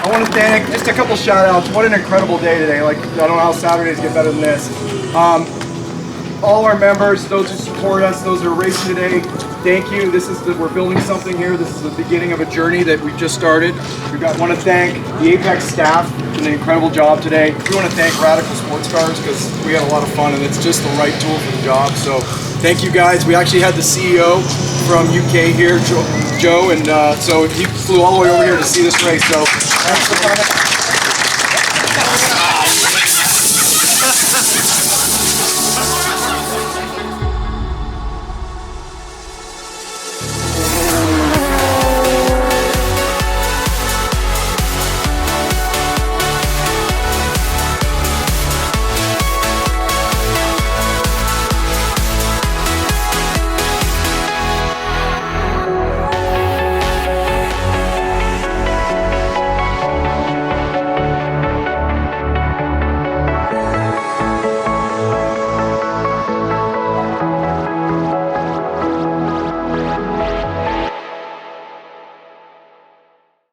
I want to thank just a couple shout outs. What an incredible day today. Like, I don't know how Saturdays get better than this. All our members, those who support us, those who are racing today, thank you. We're building something here. This is the beginning of a journey that we've just started. Want to thank the Apex staff for an incredible job today. We want to thank Radical Sports Cars because we had a lot of fun and it's just the right tool for the job. So thank you guys. We actually had the CEO from UK here, Joe, and so he flew all the way over here to see this race. So thanks for coming.